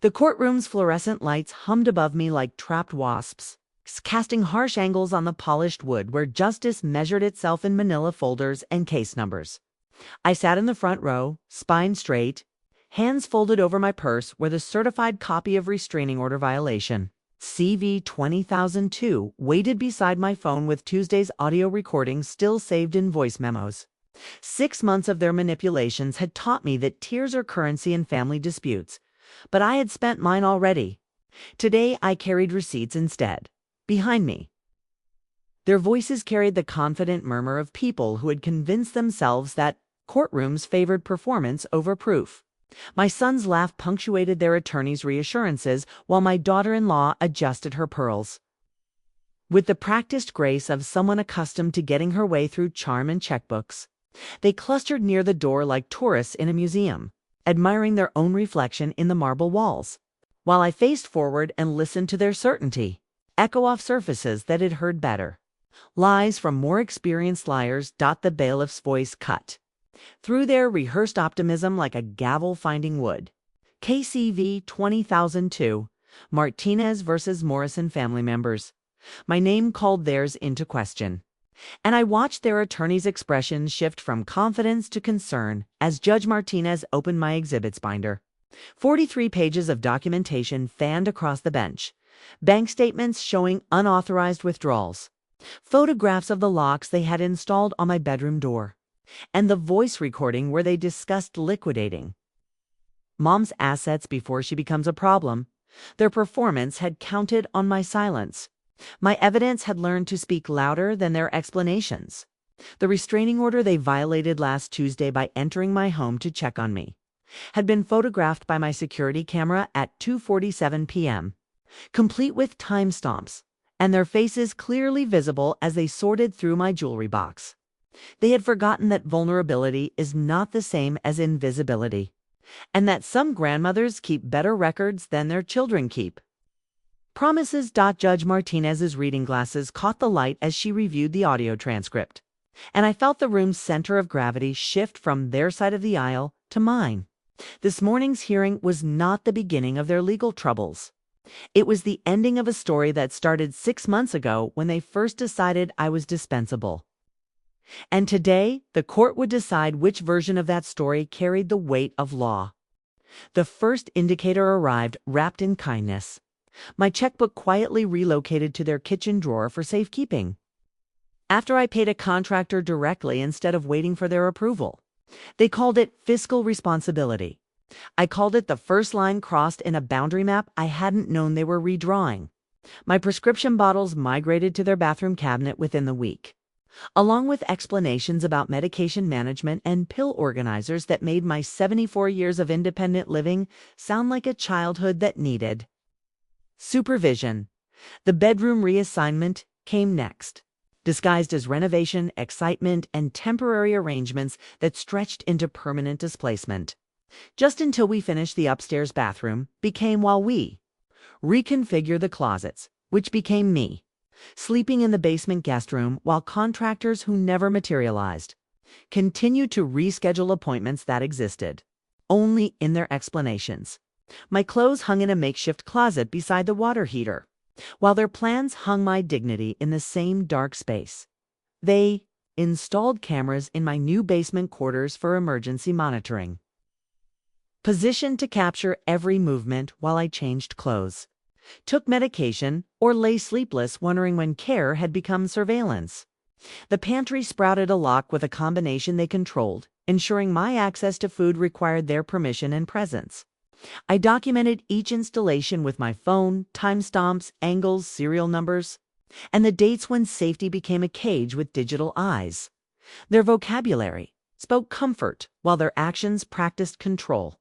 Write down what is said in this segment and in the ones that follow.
The courtroom's fluorescent lights hummed above me like trapped wasps, casting harsh angles on the polished wood where justice measured itself in manila folders and case numbers. I sat in the front row, spine straight, hands folded over my purse where the certified copy of restraining order violation, CV 20002, waited beside my phone with Tuesday's audio recording still saved in voice memos. 6 months of their manipulations had taught me that tears are currency in family disputes, but I had spent mine already. Today I carried receipts instead, behind me. Their voices carried the confident murmur of people who had convinced themselves that courtrooms favored performance over proof. My son's laugh punctuated their attorney's reassurances while my daughter-in-law adjusted her pearls. With the practiced grace of someone accustomed to getting her way through charm and checkbooks, they clustered near the door like tourists in a museum, admiring their own reflection in the marble walls, while I faced forward and listened to their certainty echo off surfaces that had heard better. Lies from more experienced liars dot the bailiff's voice cut through their rehearsed optimism like a gavel finding wood. KCV 20002, Martinez versus Morrison family members. My name called theirs into question, and I watched their attorney's expressions shift from confidence to concern as Judge Martinez opened my exhibits binder. 43 pages of documentation fanned across the bench, bank statements showing unauthorized withdrawals, photographs of the locks they had installed on my bedroom door, and the voice recording where they discussed liquidating Mom's assets before she becomes a problem. Their performance had counted on my silence. My evidence had learned to speak louder than their explanations. The restraining order they violated last Tuesday by entering my home to check on me had been photographed by my security camera at 2:47 p.m., complete with timestamps, and their faces clearly visible as they sorted through my jewelry box. They had forgotten that vulnerability is not the same as invisibility, and that some grandmothers keep better records than their children keep. Promises. Judge Martinez's reading glasses caught the light as she reviewed the audio transcript, and I felt the room's center of gravity shift from their side of the aisle to mine. This morning's hearing was not the beginning of their legal troubles. It was the ending of a story that started 6 months ago when they first decided I was dispensable. And today, the court would decide which version of that story carried the weight of law. The first indicator arrived wrapped in kindness. My checkbook quietly relocated to their kitchen drawer for safekeeping, after I paid a contractor directly instead of waiting for their approval. They called it fiscal responsibility. I called it the first line crossed in a boundary map I hadn't known they were redrawing. My prescription bottles migrated to their bathroom cabinet within the week, along with explanations about medication management and pill organizers that made my 74 years of independent living sound like a childhood that needed supervision. The bedroom reassignment came next, disguised as renovation, excitement, and temporary arrangements that stretched into permanent displacement. Just until we finished the upstairs bathroom became while we reconfigure the closets, which became me, sleeping in the basement guest room while contractors who never materialized continued to reschedule appointments that existed only in their explanations. My clothes hung in a makeshift closet beside the water heater, while their plans hung my dignity in the same dark space. They installed cameras in my new basement quarters for emergency monitoring, positioned to capture every movement while I changed clothes, took medication, or lay sleepless wondering when care had become surveillance. The pantry sprouted a lock with a combination they controlled, ensuring my access to food required their permission and presence. I documented each installation with my phone, timestamps, angles, serial numbers, and the dates when safety became a cage with digital eyes. Their vocabulary spoke comfort while their actions practiced control.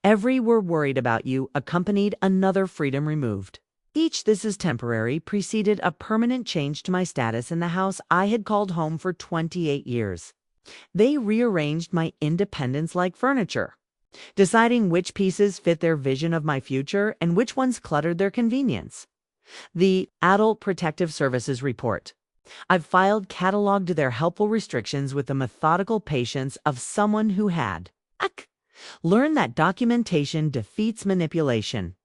Every "we're worried about you" accompanied another freedom removed. Each "this is temporary" preceded a permanent change to my status in the house I had called home for 28 years. They rearranged my independence like furniture, deciding which pieces fit their vision of my future and which ones cluttered their convenience. The Adult Protective Services Report. I've filed cataloged their helpful restrictions with the methodical patience of someone who had Learn that documentation defeats manipulation.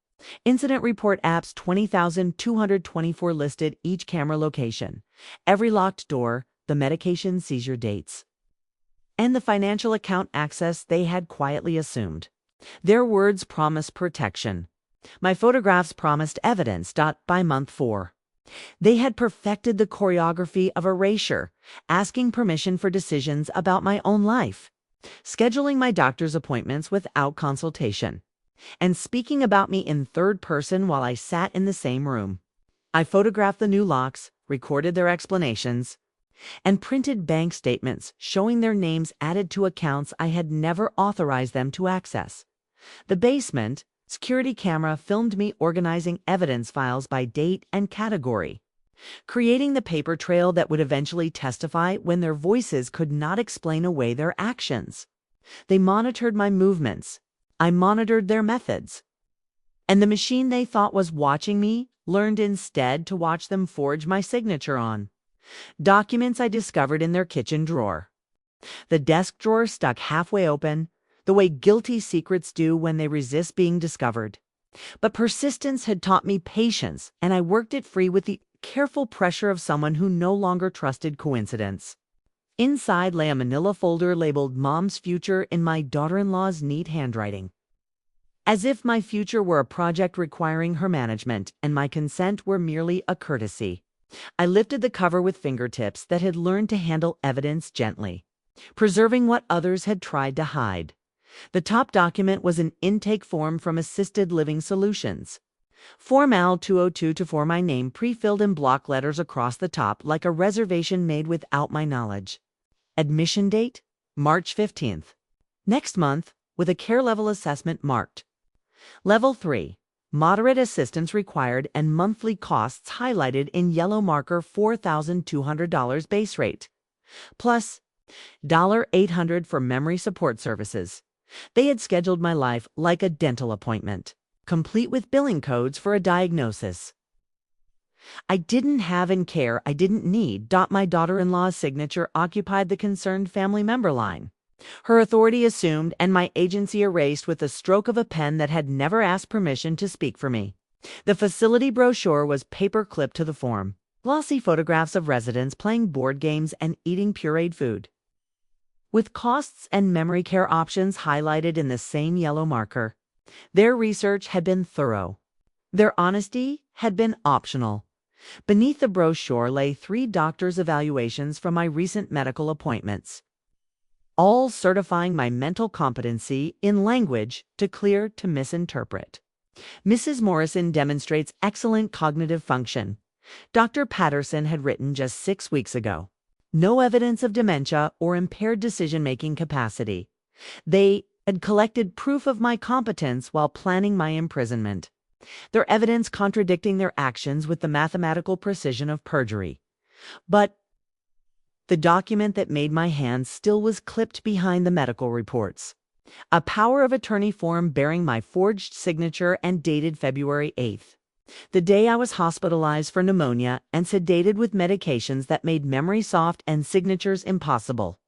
Incident report apps 20,224 listed each camera location, every locked door, the medication seizure dates, and the financial account access they had quietly assumed. Their words promise protection. My photographs promised evidence. By month 4. They had perfected the choreography of erasure, asking permission for decisions about my own life, scheduling my doctor's appointments without consultation, and speaking about me in third person while I sat in the same room. I photographed the new locks, recorded their explanations, and printed bank statements showing their names added to accounts I had never authorized them to access. The basement security camera filmed me organizing evidence files by date and category, creating the paper trail that would eventually testify when their voices could not explain away their actions. They monitored my movements. I monitored their methods. And the machine they thought was watching me learned instead to watch them forge my signature on documents I discovered in their kitchen drawer. The desk drawer stuck halfway open, the way guilty secrets do when they resist being discovered. But persistence had taught me patience, and I worked it free with the careful pressure of someone who no longer trusted coincidence. Inside lay a manila folder labeled Mom's Future in my daughter-in-law's neat handwriting. As if my future were a project requiring her management and my consent were merely a courtesy. I lifted the cover with fingertips that had learned to handle evidence gently, preserving what others had tried to hide. The top document was an intake form from Assisted Living Solutions. Form Al 202 for my name pre-filled in block letters across the top like a reservation made without my knowledge. Admission date, March 15th. Next month, with a care level assessment marked. Level 3, moderate assistance required and monthly costs highlighted in yellow marker $4,200 base rate, plus $800 for memory support services. They had scheduled my life like a dental appointment, complete with billing codes for a diagnosis I didn't have and care I didn't need. My daughter-in-law's signature occupied the concerned family member line. Her authority assumed and my agency erased with the stroke of a pen that had never asked permission to speak for me. The facility brochure was paper-clipped to the form. Glossy photographs of residents playing board games and eating pureed food, with costs and memory care options highlighted in the same yellow marker. Their research had been thorough. Their honesty had been optional. Beneath the brochure lay 3 doctors' evaluations from my recent medical appointments, all certifying my mental competency in language too clear to misinterpret. Mrs. Morrison demonstrates excellent cognitive function. Dr. Patterson had written just 6 weeks ago. No evidence of dementia or impaired decision-making capacity. They had collected proof of my competence while planning my imprisonment, their evidence contradicting their actions with the mathematical precision of perjury. But the document that made my hand still was clipped behind the medical reports. A power of attorney form bearing my forged signature and dated February 8th. The day I was hospitalized for pneumonia and sedated with medications that made memory soft and signatures impossible.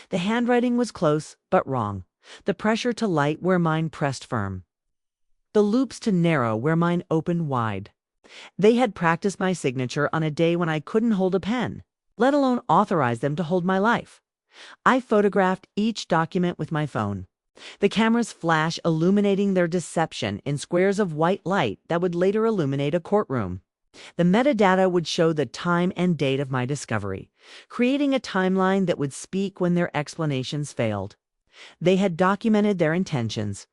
The handwriting was close, but wrong. The pressure to light where mine pressed firm. The loops to narrow where mine opened wide. They had practiced my signature on a day when I couldn't hold a pen, let alone authorize them to hold my life. I photographed each document with my phone. The camera's flash illuminating their deception in squares of white light that would later illuminate a courtroom. The metadata would show the time and date of my discovery, creating a timeline that would speak when their explanations failed. They had documented their intentions.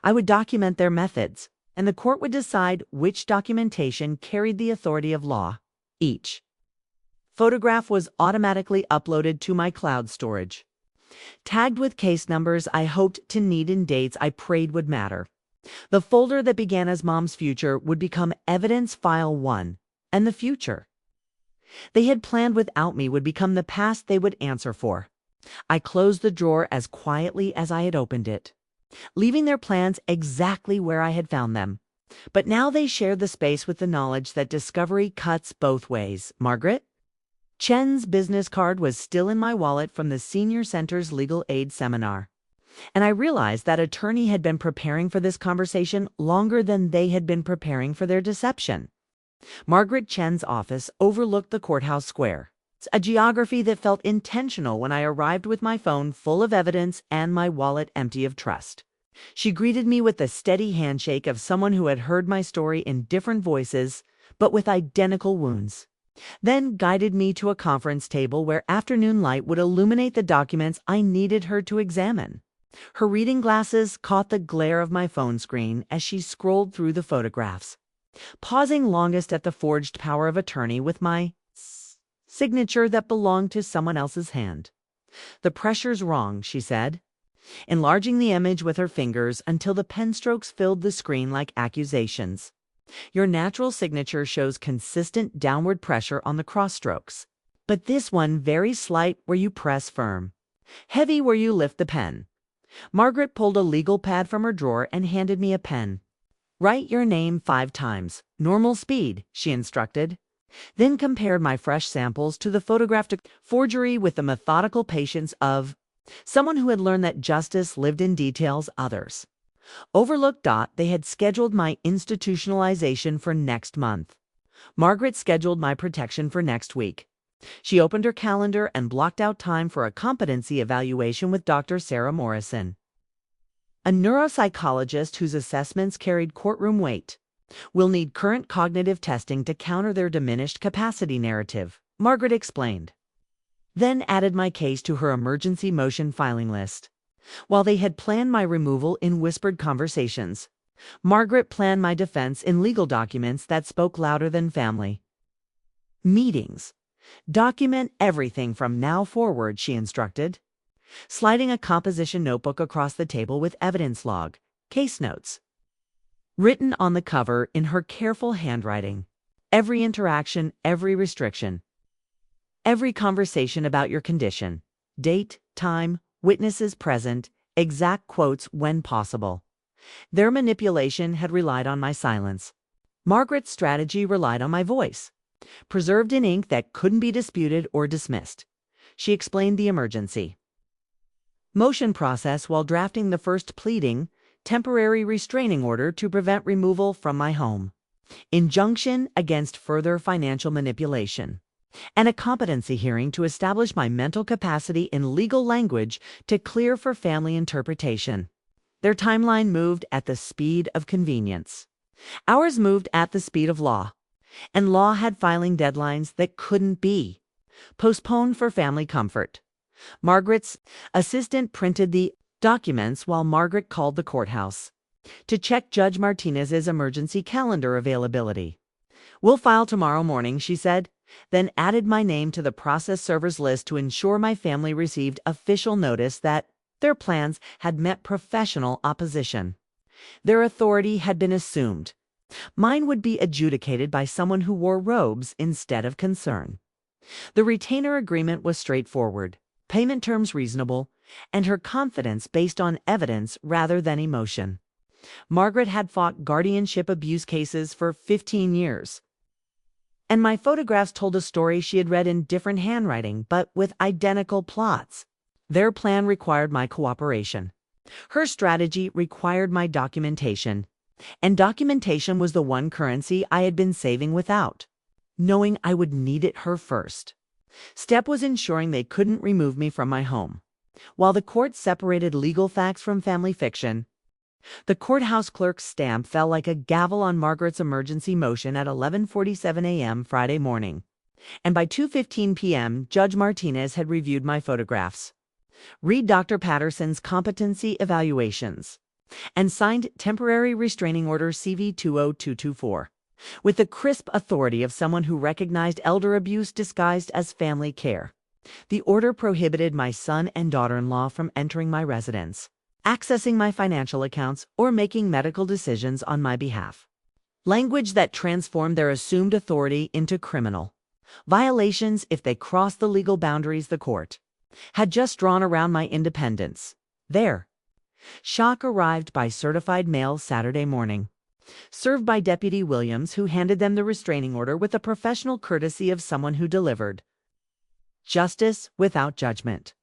I would document their methods, and the court would decide which documentation carried the authority of law. Each photograph was automatically uploaded to my cloud storage, tagged with case numbers I hoped to need and dates I prayed would matter. The folder that began as Mom's Future would become Evidence File 1, and the future they had planned without me would become the past they would answer for. I closed the drawer as quietly as I had opened it, leaving their plans exactly where I had found them. But now they shared the space with the knowledge that discovery cuts both ways. Margaret Chen's business card was still in my wallet from the Senior Center's legal aid seminar. And I realized that attorney had been preparing for this conversation longer than they had been preparing for their deception. Margaret Chen's office overlooked the courthouse square, a geography that felt intentional when I arrived with my phone full of evidence and my wallet empty of trust. She greeted me with the steady handshake of someone who had heard my story in different voices, but with identical wounds. Then guided me to a conference table where afternoon light would illuminate the documents I needed her to examine. Her reading glasses caught the glare of my phone screen as she scrolled through the photographs, pausing longest at the forged power of attorney with my signature that belonged to someone else's hand. "The pressure's wrong," she said, enlarging the image with her fingers until the pen strokes filled the screen like accusations. "Your natural signature shows consistent downward pressure on the cross strokes, but this one very slight where you press firm, heavy where you lift the pen." Margaret pulled a legal pad from her drawer and handed me a pen. "Write your name 5 times, normal speed," she instructed, then compared my fresh samples to the photographed forgery with the methodical patience of someone who had learned that justice lived in details others overlooked. They had scheduled my institutionalization for next month. Margaret scheduled my protection for next week. She opened her calendar and blocked out time for a competency evaluation with Dr. Sarah Morrison, a neuropsychologist whose assessments carried courtroom weight. "We'll need current cognitive testing to counter their diminished capacity narrative," Margaret explained, then added my case to her emergency motion filing list. While they had planned my removal in whispered conversations, Margaret planned my defense in legal documents that spoke louder than family. "Meetings. Document everything from now forward," she instructed, sliding a composition notebook across the table with evidence log, case notes, written on the cover in her careful handwriting. "Every interaction, every restriction, every conversation about your condition, date, time, witnesses present, exact quotes when possible." Their manipulation had relied on my silence. Margaret's strategy relied on my voice, preserved in ink that couldn't be disputed or dismissed. She explained the emergency motion process while drafting the first pleading, temporary restraining order to prevent removal from my home, injunction against further financial manipulation, and a competency hearing to establish my mental capacity in legal language to clear for family interpretation. Their timeline moved at the speed of convenience. Ours moved at the speed of law. And law had filing deadlines that couldn't be postponed for family comfort. Margaret's assistant printed the documents while Margaret called the courthouse to check Judge Martinez's emergency calendar availability. "We'll file tomorrow morning," she said, then added my name to the process server's list to ensure my family received official notice that their plans had met professional opposition. Their authority had been assumed. Mine would be adjudicated by someone who wore robes instead of concern. The retainer agreement was straightforward, payment terms reasonable, and her confidence based on evidence rather than emotion. Margaret had fought guardianship abuse cases for 15 years. And my photographs told a story she had read in different handwriting, but with identical plots. Their plan required my cooperation. Her strategy required my documentation. And documentation was the one currency I had been saving without, knowing I would need it her first. Step was ensuring they couldn't remove me from my home. While the court separated legal facts from family fiction, the courthouse clerk's stamp fell like a gavel on Margaret's emergency motion at 11:47 a.m. Friday morning. And by 2:15 p.m., Judge Martinez had reviewed my photographs, read Dr. Patterson's competency evaluations, and signed Temporary Restraining Order CV-20224, with the crisp authority of someone who recognized elder abuse disguised as family care. The order prohibited my son and daughter-in-law from entering my residence, accessing my financial accounts, or making medical decisions on my behalf. Language that transformed their assumed authority into criminal violations if they crossed the legal boundaries the court had just drawn around my independence. There. Shock arrived by certified mail Saturday morning, served by Deputy Williams, who handed them the restraining order with the professional courtesy of someone who delivered justice without judgment.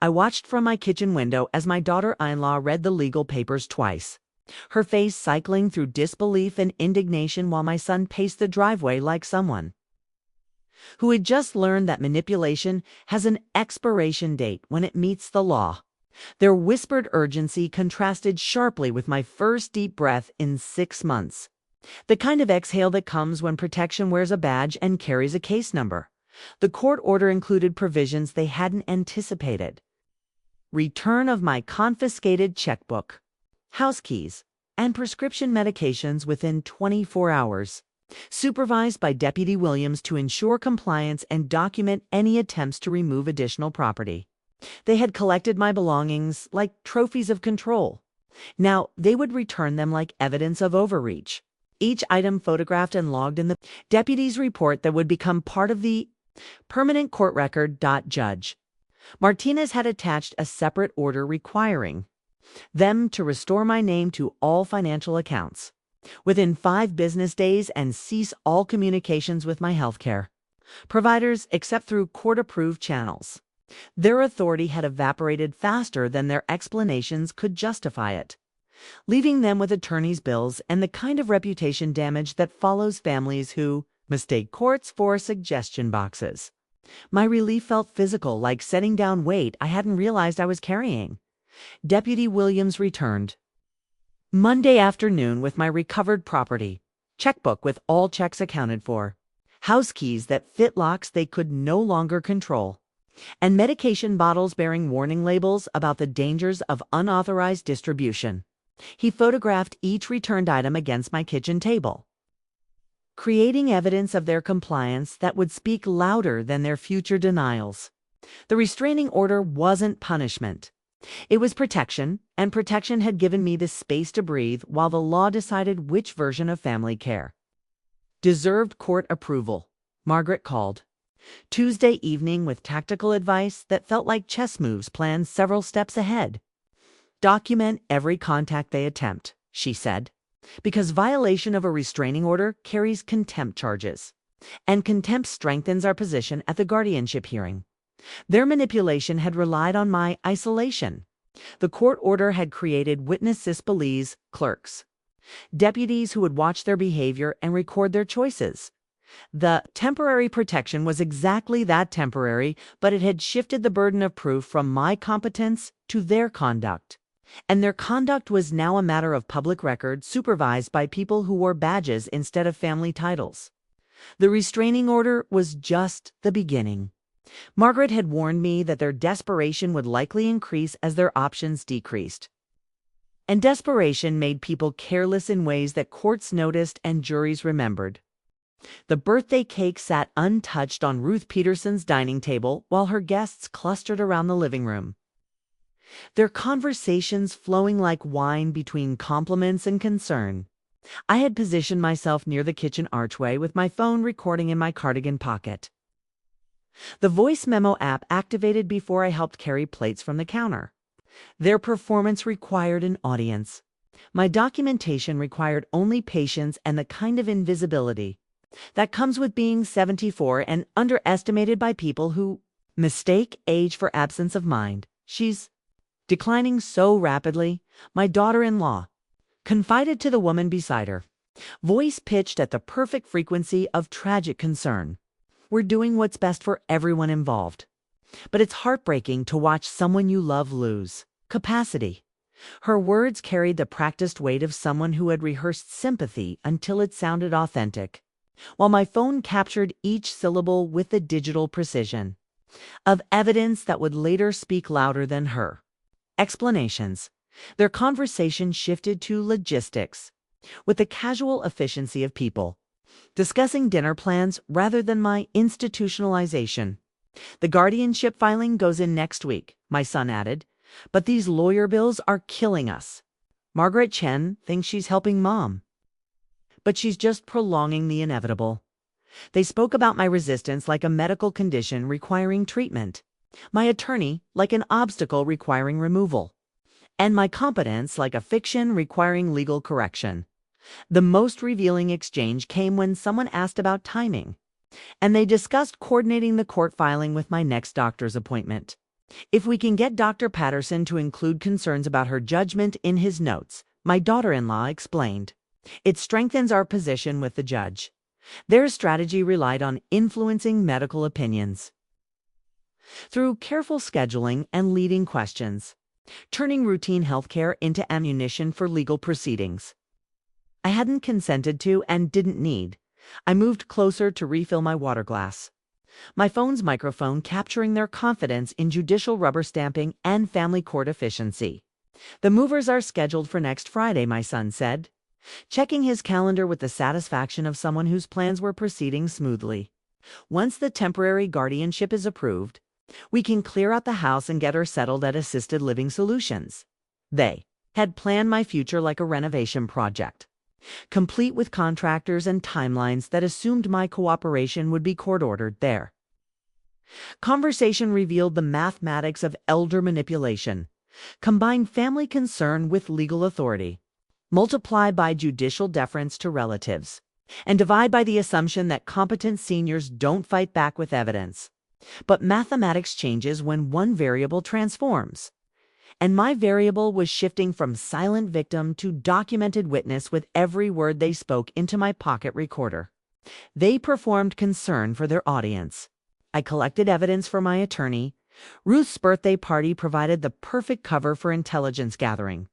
I watched from my kitchen window as my daughter-in-law read the legal papers twice, her face cycling through disbelief and indignation while my son paced the driveway like someone who had just learned that manipulation has an expiration date when it meets the law. Their whispered urgency contrasted sharply with my first deep breath in 6 months. The kind of exhale that comes when protection wears a badge and carries a case number. The court order included provisions they hadn't anticipated. Return of my confiscated checkbook, house keys, and prescription medications within 24 hours. Supervised by Deputy Williams to ensure compliance and document any attempts to remove additional property. They had collected my belongings like trophies of control. Now they would return them like evidence of overreach. Each item photographed and logged in the deputy's report that would become part of the permanent court record. Judge Martinez had attached a separate order requiring them to restore my name to all financial accounts within 5 business days and cease all communications with my healthcare providers except through court-approved channels. Their authority had evaporated faster than their explanations could justify it, leaving them with attorneys' bills and the kind of reputation damage that follows families who mistake courts for suggestion boxes. My relief felt physical, like setting down weight I hadn't realized I was carrying. Deputy Williams returned Monday afternoon with my recovered property, checkbook with all checks accounted for, house keys that fit locks they could no longer control, and medication bottles bearing warning labels about the dangers of unauthorized distribution. He photographed each returned item against my kitchen table, creating evidence of their compliance that would speak louder than their future denials. The restraining order wasn't punishment. It was protection, and protection had given me the space to breathe while the law decided which version of family care deserved court approval. Margaret called Tuesday evening with tactical advice that felt like chess moves planned several steps ahead. Document every contact they attempt, she said, because violation of a restraining order carries contempt charges, and contempt strengthens our position at the guardianship hearing. Their manipulation had relied on my isolation. The court order had created witness disbelieves clerks, deputies who would watch their behavior and record their choices. The temporary protection was exactly that, temporary, but it had shifted the burden of proof from my competence to their conduct. And their conduct was now a matter of public record, supervised by people who wore badges instead of family titles. The restraining order was just the beginning. Margaret had warned me that their desperation would likely increase as their options decreased. And desperation made people careless in ways that courts noticed and juries remembered. The birthday cake sat untouched on Ruth Peterson's dining table while her guests clustered around the living room, their conversations flowing like wine between compliments and concern. I had positioned myself near the kitchen archway with my phone recording in my cardigan pocket. The voice memo app activated before I helped carry plates from the counter. Their performance required an audience. My documentation required only patience and the kind of invisibility that comes with being 74 and underestimated by people who mistake age for absence of mind. She's declining so rapidly, my daughter-in-law confided to the woman beside her, voice pitched at the perfect frequency of tragic concern. We're doing what's best for everyone involved. But it's heartbreaking to watch someone you love lose capacity. Her words carried the practiced weight of someone who had rehearsed sympathy until it sounded authentic, while my phone captured each syllable with the digital precision of evidence that would later speak louder than her explanations. Their conversation shifted to logistics, with the casual efficiency of people discussing dinner plans rather than my institutionalization. The guardianship filing goes in next week, my son added, but these lawyer bills are killing us. Margaret Chen thinks she's helping Mom, but she's just prolonging the inevitable. They spoke about my resistance like a medical condition requiring treatment, my attorney like an obstacle requiring removal, and my competence like a fiction requiring legal correction. The most revealing exchange came when someone asked about timing, and they discussed coordinating the court filing with my next doctor's appointment. If we can get Dr. Patterson to include concerns about her judgment in his notes, my daughter-in-law explained, it strengthens our position with the judge. Their strategy relied on influencing medical opinions. Through careful scheduling and leading questions, turning routine healthcare into ammunition for legal proceedings. I hadn't consented to and didn't need. I moved closer to refill my water glass. My phone's microphone capturing their confidence in judicial rubber stamping and family court efficiency. The movers are scheduled for next Friday, my son said, checking his calendar with the satisfaction of someone whose plans were proceeding smoothly. Once the temporary guardianship is approved, we can clear out the house and get her settled at Assisted Living Solutions. They had planned my future like a renovation project, complete with contractors and timelines that assumed my cooperation would be court-ordered there. Conversation revealed the mathematics of elder manipulation. Combine family concern with legal authority, multiply by judicial deference to relatives, and divide by the assumption that competent seniors don't fight back with evidence. But mathematics changes when one variable transforms. And my variable was shifting from silent victim to documented witness with every word they spoke into my pocket recorder. They performed concern for their audience. I collected evidence for my attorney. Ruth's birthday party provided the perfect cover for intelligence gathering.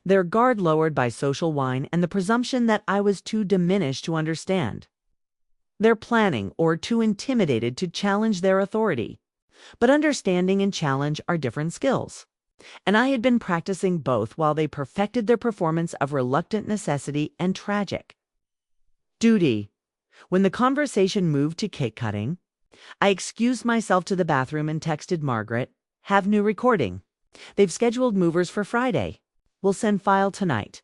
Their guard lowered by social wine and the presumption that I was too diminished to understand. Their planning or too intimidated to challenge their authority. But understanding and challenge are different skills. And I had been practicing both while they perfected their performance of reluctant necessity and tragic duty. When the conversation moved to cake cutting, I excused myself to the bathroom and texted Margaret, "Have new recording. They've scheduled movers for Friday. We'll send file tonight."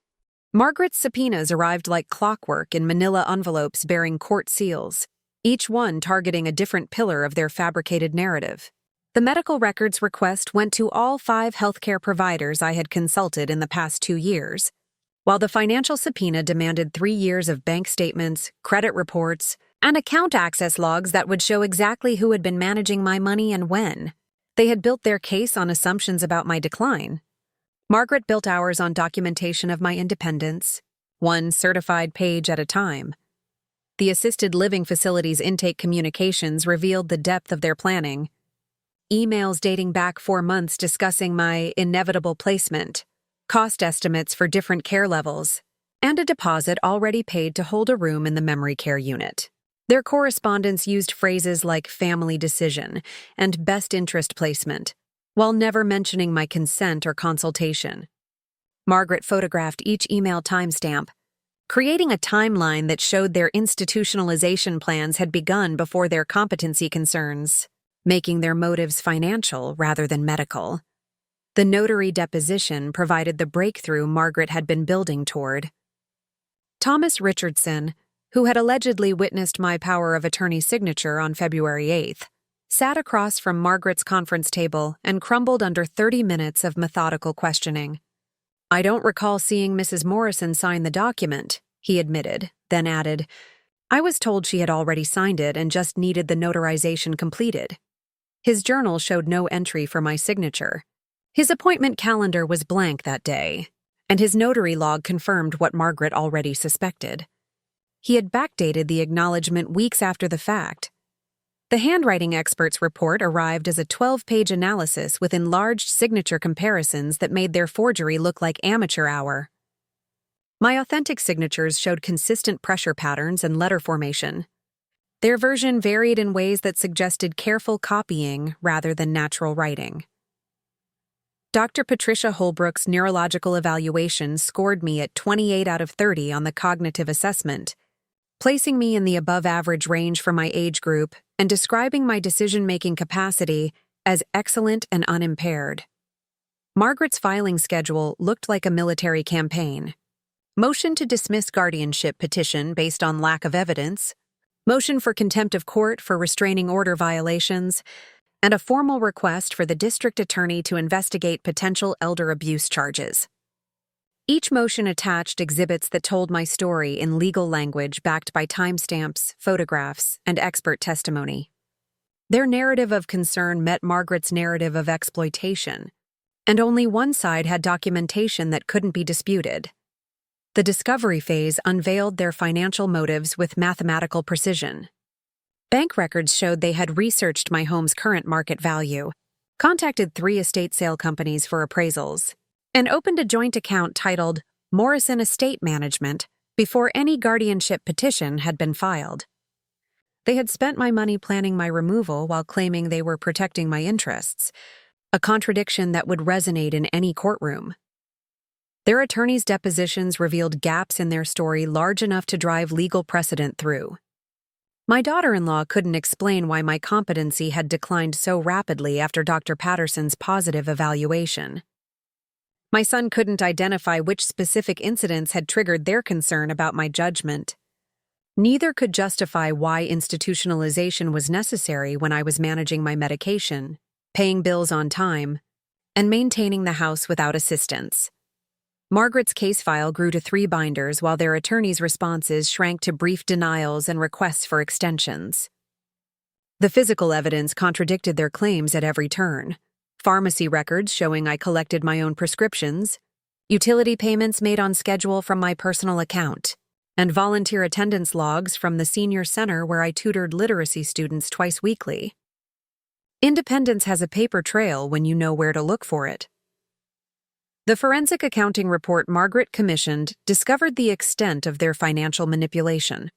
Margaret's subpoenas arrived like clockwork in manila envelopes bearing court seals, each one targeting a different pillar of their fabricated narrative. The medical records request went to all 5 healthcare providers I had consulted in the past 2 years, while the financial subpoena demanded 3 years of bank statements, credit reports, and account access logs that would show exactly who had been managing my money and when. They had built their case on assumptions about my decline. Margaret built ours on documentation of my independence, one certified page at a time. The assisted living facility's intake communications revealed the depth of their planning. Emails dating back 4 months discussing my inevitable placement, cost estimates for different care levels, and a deposit already paid to hold a room in the memory care unit. Their correspondence used phrases like family decision and best interest placement, while never mentioning my consent or consultation. Margaret photographed each email timestamp, creating a timeline that showed their institutionalization plans had begun before their competency concerns, making their motives financial rather than medical. The notary deposition provided the breakthrough Margaret had been building toward. Thomas Richardson, who had allegedly witnessed my power of attorney signature on February 8th, sat across from Margaret's conference table and crumbled under 30 minutes of methodical questioning. "I don't recall seeing Mrs. Morrison sign the document," he admitted, then added, "I was told she had already signed it and just needed the notarization completed." His journal showed no entry for my signature. His appointment calendar was blank that day, and his notary log confirmed what Margaret already suspected. He had backdated the acknowledgement weeks after the fact. The handwriting expert's report arrived as a 12-page analysis with enlarged signature comparisons that made their forgery look like amateur hour. My authentic signatures showed consistent pressure patterns and letter formation. Their version varied in ways that suggested careful copying rather than natural writing. Dr. Patricia Holbrook's neurological evaluation scored me at 28 out of 30 on the cognitive assessment, placing me in the above-average range for my age group and describing my decision-making capacity as excellent and unimpaired. Margaret's filing schedule looked like a military campaign. Motion to dismiss guardianship petition based on lack of evidence, motion for contempt of court for restraining order violations, and a formal request for the district attorney to investigate potential elder abuse charges. Each motion attached exhibits that told my story in legal language backed by timestamps, photographs, and expert testimony. Their narrative of concern met Margaret's narrative of exploitation, and only one side had documentation that couldn't be disputed. The discovery phase unveiled their financial motives with mathematical precision. Bank records showed they had researched my home's current market value, contacted 3 estate sale companies for appraisals, and opened a joint account titled Morrison Estate Management before any guardianship petition had been filed. They had spent my money planning my removal while claiming they were protecting my interests, a contradiction that would resonate in any courtroom. Their attorneys' depositions revealed gaps in their story large enough to drive legal precedent through. My daughter-in-law couldn't explain why my competency had declined so rapidly after Dr. Patterson's positive evaluation. My son couldn't identify which specific incidents had triggered their concern about my judgment. Neither could justify why institutionalization was necessary when I was managing my medication, paying bills on time, and maintaining the house without assistance. Margaret's case file grew to 3 binders while their attorneys' responses shrank to brief denials and requests for extensions. The physical evidence contradicted their claims at every turn. Pharmacy records showing I collected my own prescriptions, utility payments made on schedule from my personal account, and volunteer attendance logs from the senior center where I tutored literacy students twice weekly. Independence has a paper trail when you know where to look for it. The forensic accounting report Margaret commissioned discovered the extent of their financial manipulation.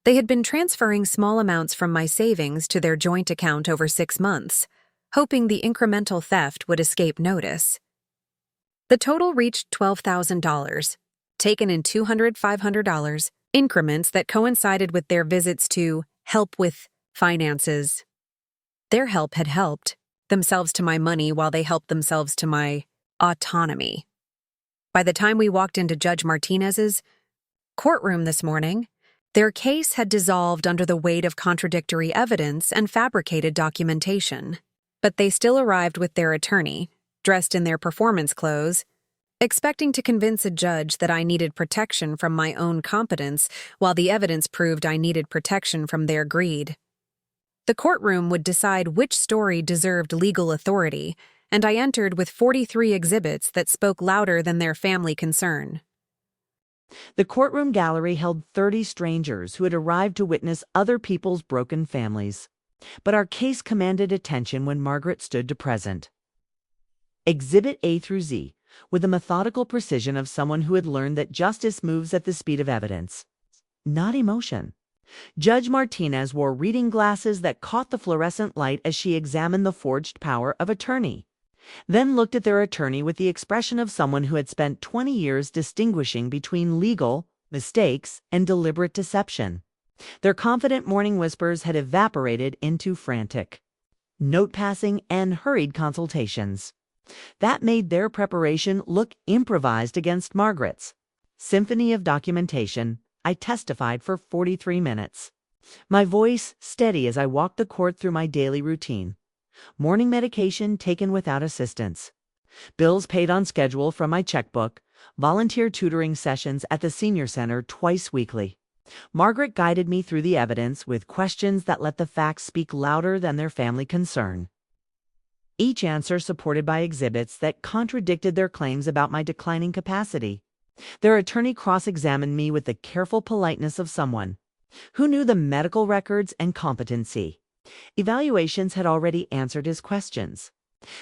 They had been transferring small amounts from my savings to their joint account over 6 months, hoping the incremental theft would escape notice. The total reached $12,000, taken in $200, $500 increments that coincided with their visits to help with finances. Their help had helped themselves to my money while they helped themselves to my autonomy. By the time we walked into Judge Martinez's courtroom this morning, their case had dissolved under the weight of contradictory evidence and fabricated documentation. But they still arrived with their attorney, dressed in their performance clothes, expecting to convince a judge that I needed protection from my own competence while the evidence proved I needed protection from their greed. The courtroom would decide which story deserved legal authority, and I entered with 43 exhibits that spoke louder than their family concern. The courtroom gallery held 30 strangers who had arrived to witness other people's broken families. But our case commanded attention when Margaret stood to present. Exhibit A through Z, with the methodical precision of someone who had learned that justice moves at the speed of evidence, not emotion. Judge Martinez wore reading glasses that caught the fluorescent light as she examined the forged power of attorney, then looked at their attorney with the expression of someone who had spent 20 years distinguishing between legal mistakes and deliberate deception. Their confident morning whispers had evaporated into frantic note-passing and hurried consultations. That made their preparation look improvised against Margaret's symphony of documentation. I testified for 43 minutes, my voice steady as I walked the court through my daily routine. Morning medication taken without assistance, bills paid on schedule from my checkbook, volunteer tutoring sessions at the senior center twice weekly. Margaret guided me through the evidence with questions that let the facts speak louder than their family concern. Each answer supported by exhibits that contradicted their claims about my declining capacity. Their attorney cross-examined me with the careful politeness of someone who knew the medical records and competency. Evaluations had already answered his questions.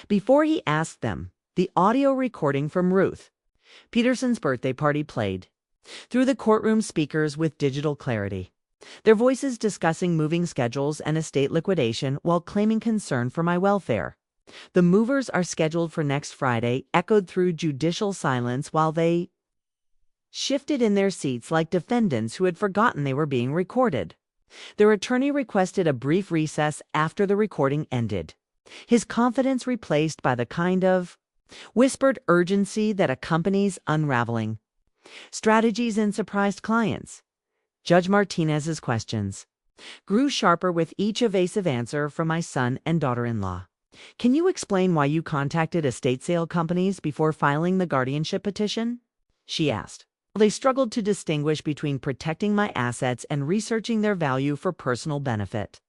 Before he asked them, the audio recording from Ruth Peterson's birthday party played through the courtroom speakers with digital clarity, their voices discussing moving schedules and estate liquidation while claiming concern for my welfare. The movers are scheduled for next Friday echoed through judicial silence while they shifted in their seats like defendants who had forgotten they were being recorded. Their attorney requested a brief recess after the recording ended, his confidence replaced by the kind of whispered urgency that accompanies unraveling strategies in surprised clients. Judge Martinez's questions grew sharper with each evasive answer from my son and daughter-in-law. Can you explain why you contacted estate sale companies before filing the guardianship petition? She asked. They struggled to distinguish between protecting my assets and researching their value for personal benefit.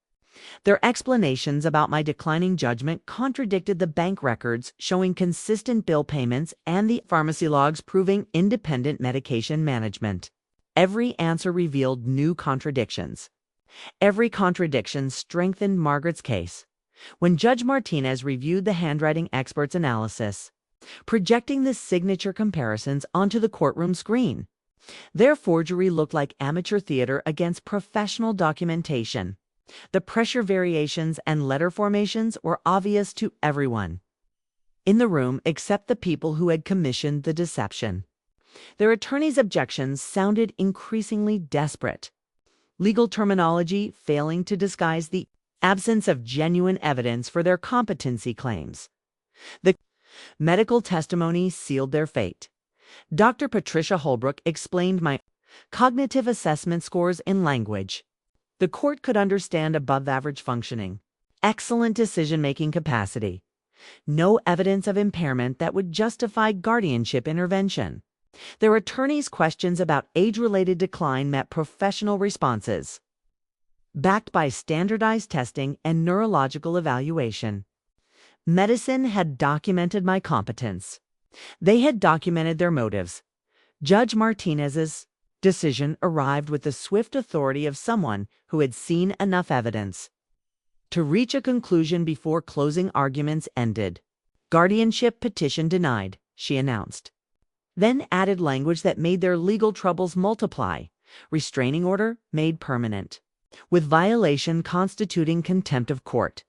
Their explanations about my declining judgment contradicted the bank records showing consistent bill payments and the pharmacy logs proving independent medication management. Every answer revealed new contradictions. Every contradiction strengthened Margaret's case. When Judge Martinez reviewed the handwriting expert's analysis, projecting the signature comparisons onto the courtroom screen, their forgery looked like amateur theater against professional documentation. The pressure variations and letter formations were obvious to everyone in the room except the people who had commissioned the deception. Their attorneys' objections sounded increasingly desperate. Legal terminology failing to disguise the absence of genuine evidence for their competency claims. The medical testimony sealed their fate. Dr. Patricia Holbrook explained my cognitive assessment scores in language the court could understand: above-average functioning, excellent decision-making capacity, no evidence of impairment that would justify guardianship intervention. Their attorneys' questions about age-related decline met professional responses, backed by standardized testing and neurological evaluation. Medicine had documented my competence. They had documented their motives. Judge Martinez's decision arrived with the swift authority of someone who had seen enough evidence to reach a conclusion before closing arguments ended. Guardianship petition denied, she announced. Then added language that made their legal troubles multiply. Restraining order made permanent, with violation constituting contempt of court.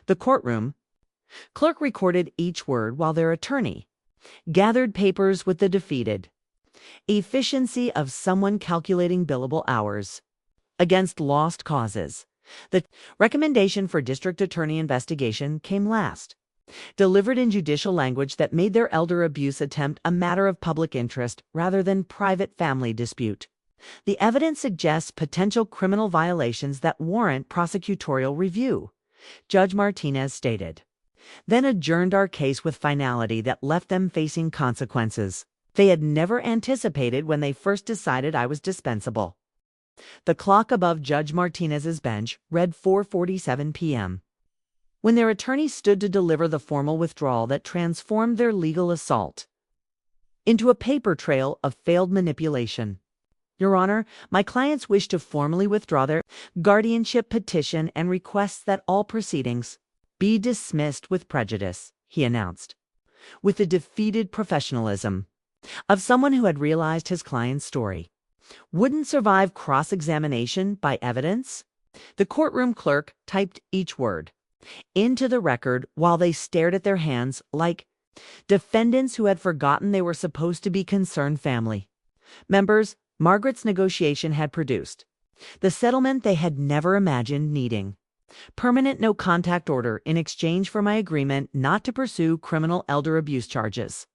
The courtroom clerk recorded each word while their attorney gathered papers with the defeated. Efficiency of someone calculating billable hours against lost causes. The recommendation for district attorney investigation came last, delivered in judicial language that made their elder abuse attempt a matter of public interest rather than private family dispute. The evidence suggests potential criminal violations that warrant prosecutorial review, Judge Martinez stated, then adjourned our case with finality that left them facing consequences they had never anticipated when they first decided I was dispensable. The clock above Judge Martinez's bench read 4:47 p.m. when their attorney stood to deliver the formal withdrawal that transformed their legal assault into a paper trail of failed manipulation. Your Honor, my clients wish to formally withdraw their guardianship petition and requests that all proceedings be dismissed with prejudice, he announced, with the defeated professionalism of someone who had realized his client's story wouldn't survive cross-examination by evidence. The courtroom clerk typed each word into the record while they stared at their hands like defendants who had forgotten they were supposed to be concerned family members. Margaret's negotiation had produced the settlement they had never imagined needing. Permanent no-contact order in exchange for my agreement not to pursue criminal elder abuse charges.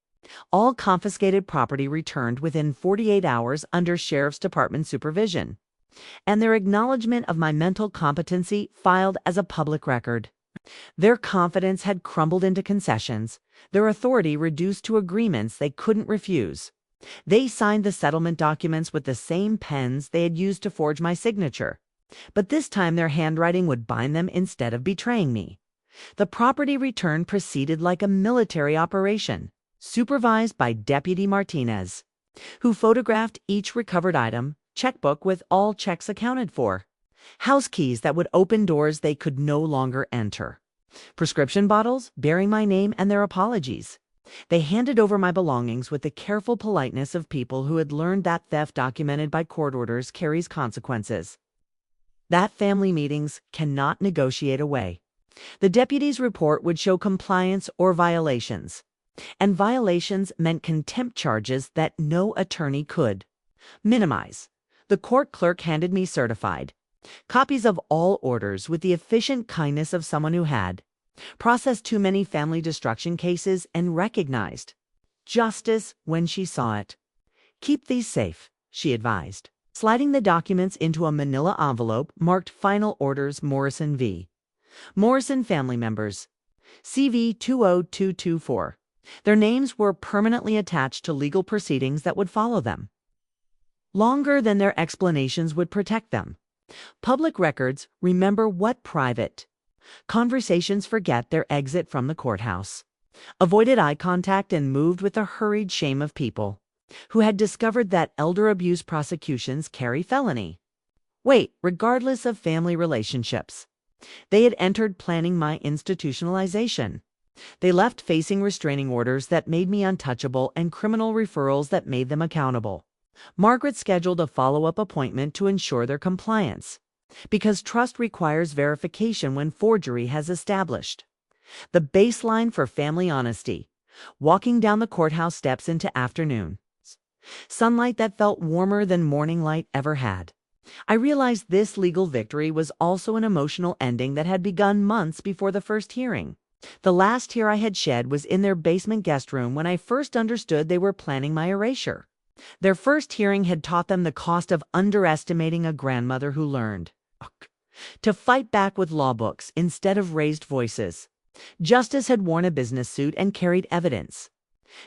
All confiscated property returned within 48 hours under Sheriff's Department supervision, and their acknowledgement of my mental competency filed as a public record. Their confidence had crumbled into concessions, their authority reduced to agreements they couldn't refuse. They signed the settlement documents with the same pens they had used to forge my signature, but this time their handwriting would bind them instead of betraying me. The property return proceeded like a military operation, supervised by Deputy Martinez, who photographed each recovered item, checkbook with all checks accounted for, house keys that would open doors they could no longer enter, prescription bottles bearing my name and their apologies. They handed over my belongings with the careful politeness of people who had learned that theft documented by court orders carries consequences, that family meetings cannot negotiate away. The deputy's report would show compliance or violations, and violations meant contempt charges that no attorney could minimize. The court clerk handed me certified copies of all orders with the efficient kindness of someone who had processed too many family destruction cases and recognized justice when she saw it. Keep these safe, she advised, sliding the documents into a manila envelope marked Final Orders Morrison v. Morrison family members, CV 20224. Their names were permanently attached to legal proceedings that would follow them, longer than their explanations would protect them. Public records remember what private conversations forget their exit from the courthouse. Avoided eye contact and moved with the hurried shame of people who had discovered that elder abuse prosecutions carry felony. Wait, regardless of family relationships. They had entered planning my institutionalization. They left facing restraining orders that made me untouchable and criminal referrals that made them accountable. Margaret scheduled a follow-up appointment to ensure their compliance, because trust requires verification when forgery has established. The baseline for family honesty: walking down the courthouse steps into afternoon. Sunlight that felt warmer than morning light ever had. I realized this legal victory was also an emotional ending that had begun months before the first hearing. The last tear I had shed was in their basement guest room when I first understood they were planning my erasure. Their first hearing had taught them the cost of underestimating a grandmother who learned to fight back with law books instead of raised voices. Justice had worn a business suit and carried evidence.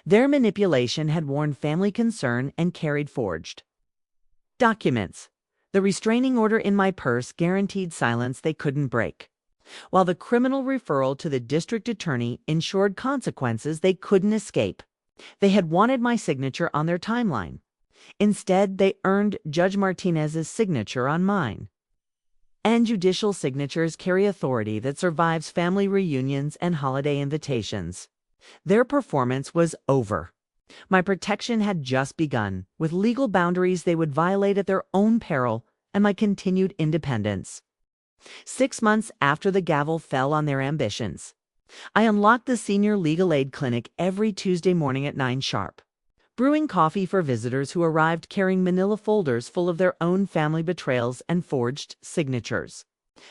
Their manipulation had worn family concern and carried forged documents. The restraining order in my purse guaranteed silence they couldn't break, while the criminal referral to the district attorney ensured consequences they couldn't escape. They had wanted my signature on their timeline. Instead, they earned Judge Martinez's signature on mine. And judicial signatures carry authority that survives family reunions and holiday invitations. Their performance was over. My protection had just begun, with legal boundaries they would violate at their own peril and my continued independence. 6 months after the gavel fell on their ambitions, I unlocked the senior legal aid clinic every Tuesday morning at 9 sharp, brewing coffee for visitors who arrived carrying manila folders full of their own family betrayals and forged signatures.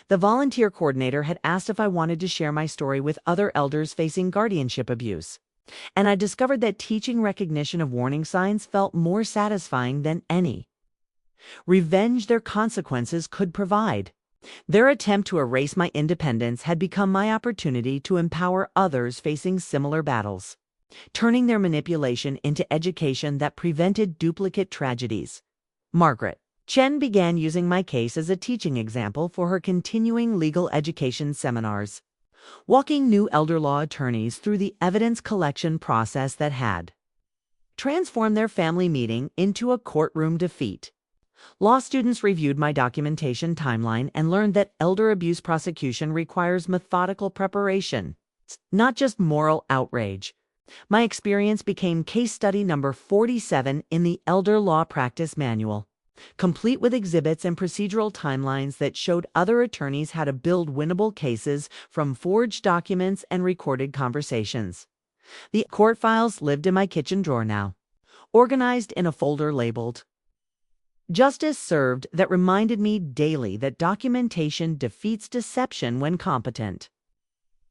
The volunteer coordinator had asked if I wanted to share my story with other elders facing guardianship abuse, and I discovered that teaching recognition of warning signs felt more satisfying than any revenge their consequences could provide. Their attempt to erase my independence had become my opportunity to empower others facing similar battles, turning their manipulation into education that prevented duplicate tragedies. Margaret Chen began using my case as a teaching example for her continuing legal education seminars, walking new elder law attorneys through the evidence collection process that had transformed their family meeting into a courtroom defeat. Law students reviewed my documentation timeline and learned that elder abuse prosecution requires methodical preparation, not just moral outrage. My experience became case study number 47 in the Elder Law Practice Manual, complete with exhibits and procedural timelines that showed other attorneys how to build winnable cases from forged documents and recorded conversations. The court files lived in my kitchen drawer now, organized in a folder labeled Justice Served, that reminded me daily that documentation defeats deception when competent.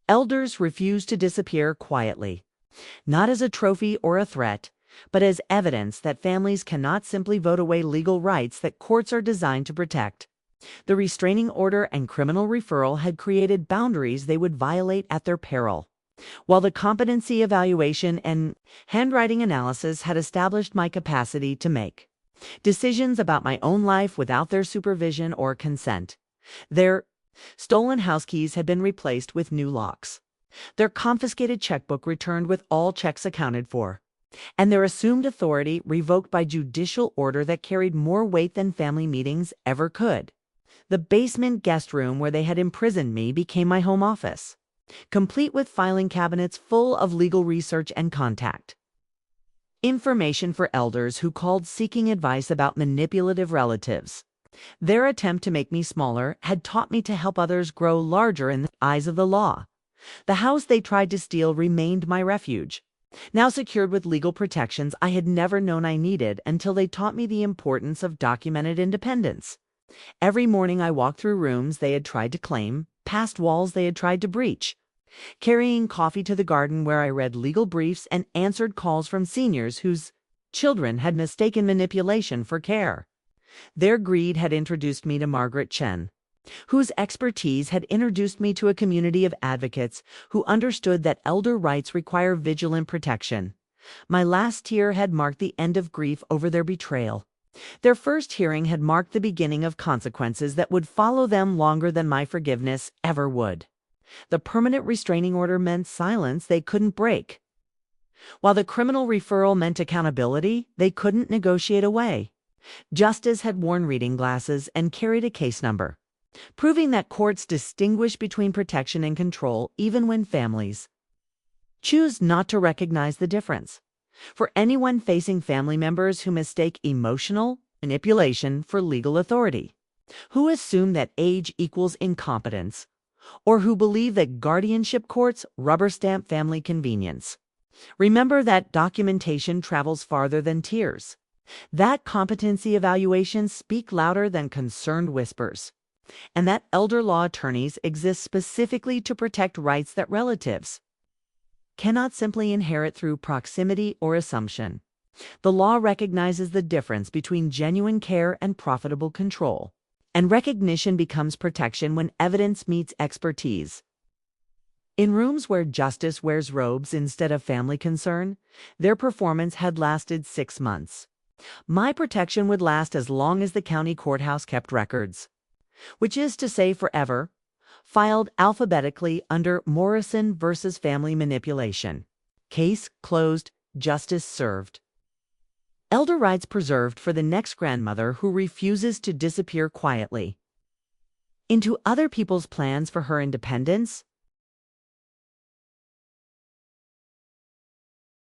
Elders refuse to disappear quietly, not as a trophy or a threat, but as evidence that families cannot simply vote away legal rights that courts are designed to protect. The restraining order and criminal referral had created boundaries they would violate at their peril, while the competency evaluation and handwriting analysis had established my capacity to make decisions about my own life without their supervision or consent. Their stolen house keys had been replaced with new locks, their confiscated checkbook returned with all checks accounted for, and their assumed authority revoked by judicial order that carried more weight than family meetings ever could. The basement guest room where they had imprisoned me became my home office, complete with filing cabinets full of legal research and contact information for elders who called seeking advice about manipulative relatives. Their attempt to make me smaller had taught me to help others grow larger in the eyes of the law. The house they tried to steal remained my refuge, now secured with legal protections I had never known I needed until they taught me the importance of documented independence. Every morning I walked through rooms they had tried to claim, past walls they had tried to breach, carrying coffee to the garden where I read legal briefs and answered calls from seniors whose children had mistaken manipulation for care. Their greed had introduced me to Margaret Chen, whose expertise had introduced me to a community of advocates who understood that elder rights require vigilant protection. My last tear had marked the end of grief over their betrayal, Their first hearing had marked the beginning of consequences that would follow them longer than my forgiveness ever would. The permanent restraining order meant silence they couldn't break, while the criminal referral meant accountability they couldn't negotiate away. Justice had worn reading glasses and carried a case number, proving that courts distinguish between protection and control even when families choose not to recognize the difference. For anyone facing family members who mistake emotional manipulation for legal authority, who assume that age equals incompetence, or who believe that guardianship courts rubber stamp family convenience, remember that documentation travels farther than tears. That competency evaluations speak louder than concerned whispers, and that elder law attorneys exist specifically to protect rights that relatives cannot simply inherit through proximity or assumption. The law recognizes the difference between genuine care and profitable control, and recognition becomes protection when evidence meets expertise. In rooms where justice wears robes instead of family concern, their performance had lasted 6 months. My protection would last as long as the county courthouse kept records, which is to say forever, filed alphabetically under Morrison versus Family Manipulation. Case closed, justice served. Elder rights preserved for the next grandmother who refuses to disappear quietly into other people's plans for her independence,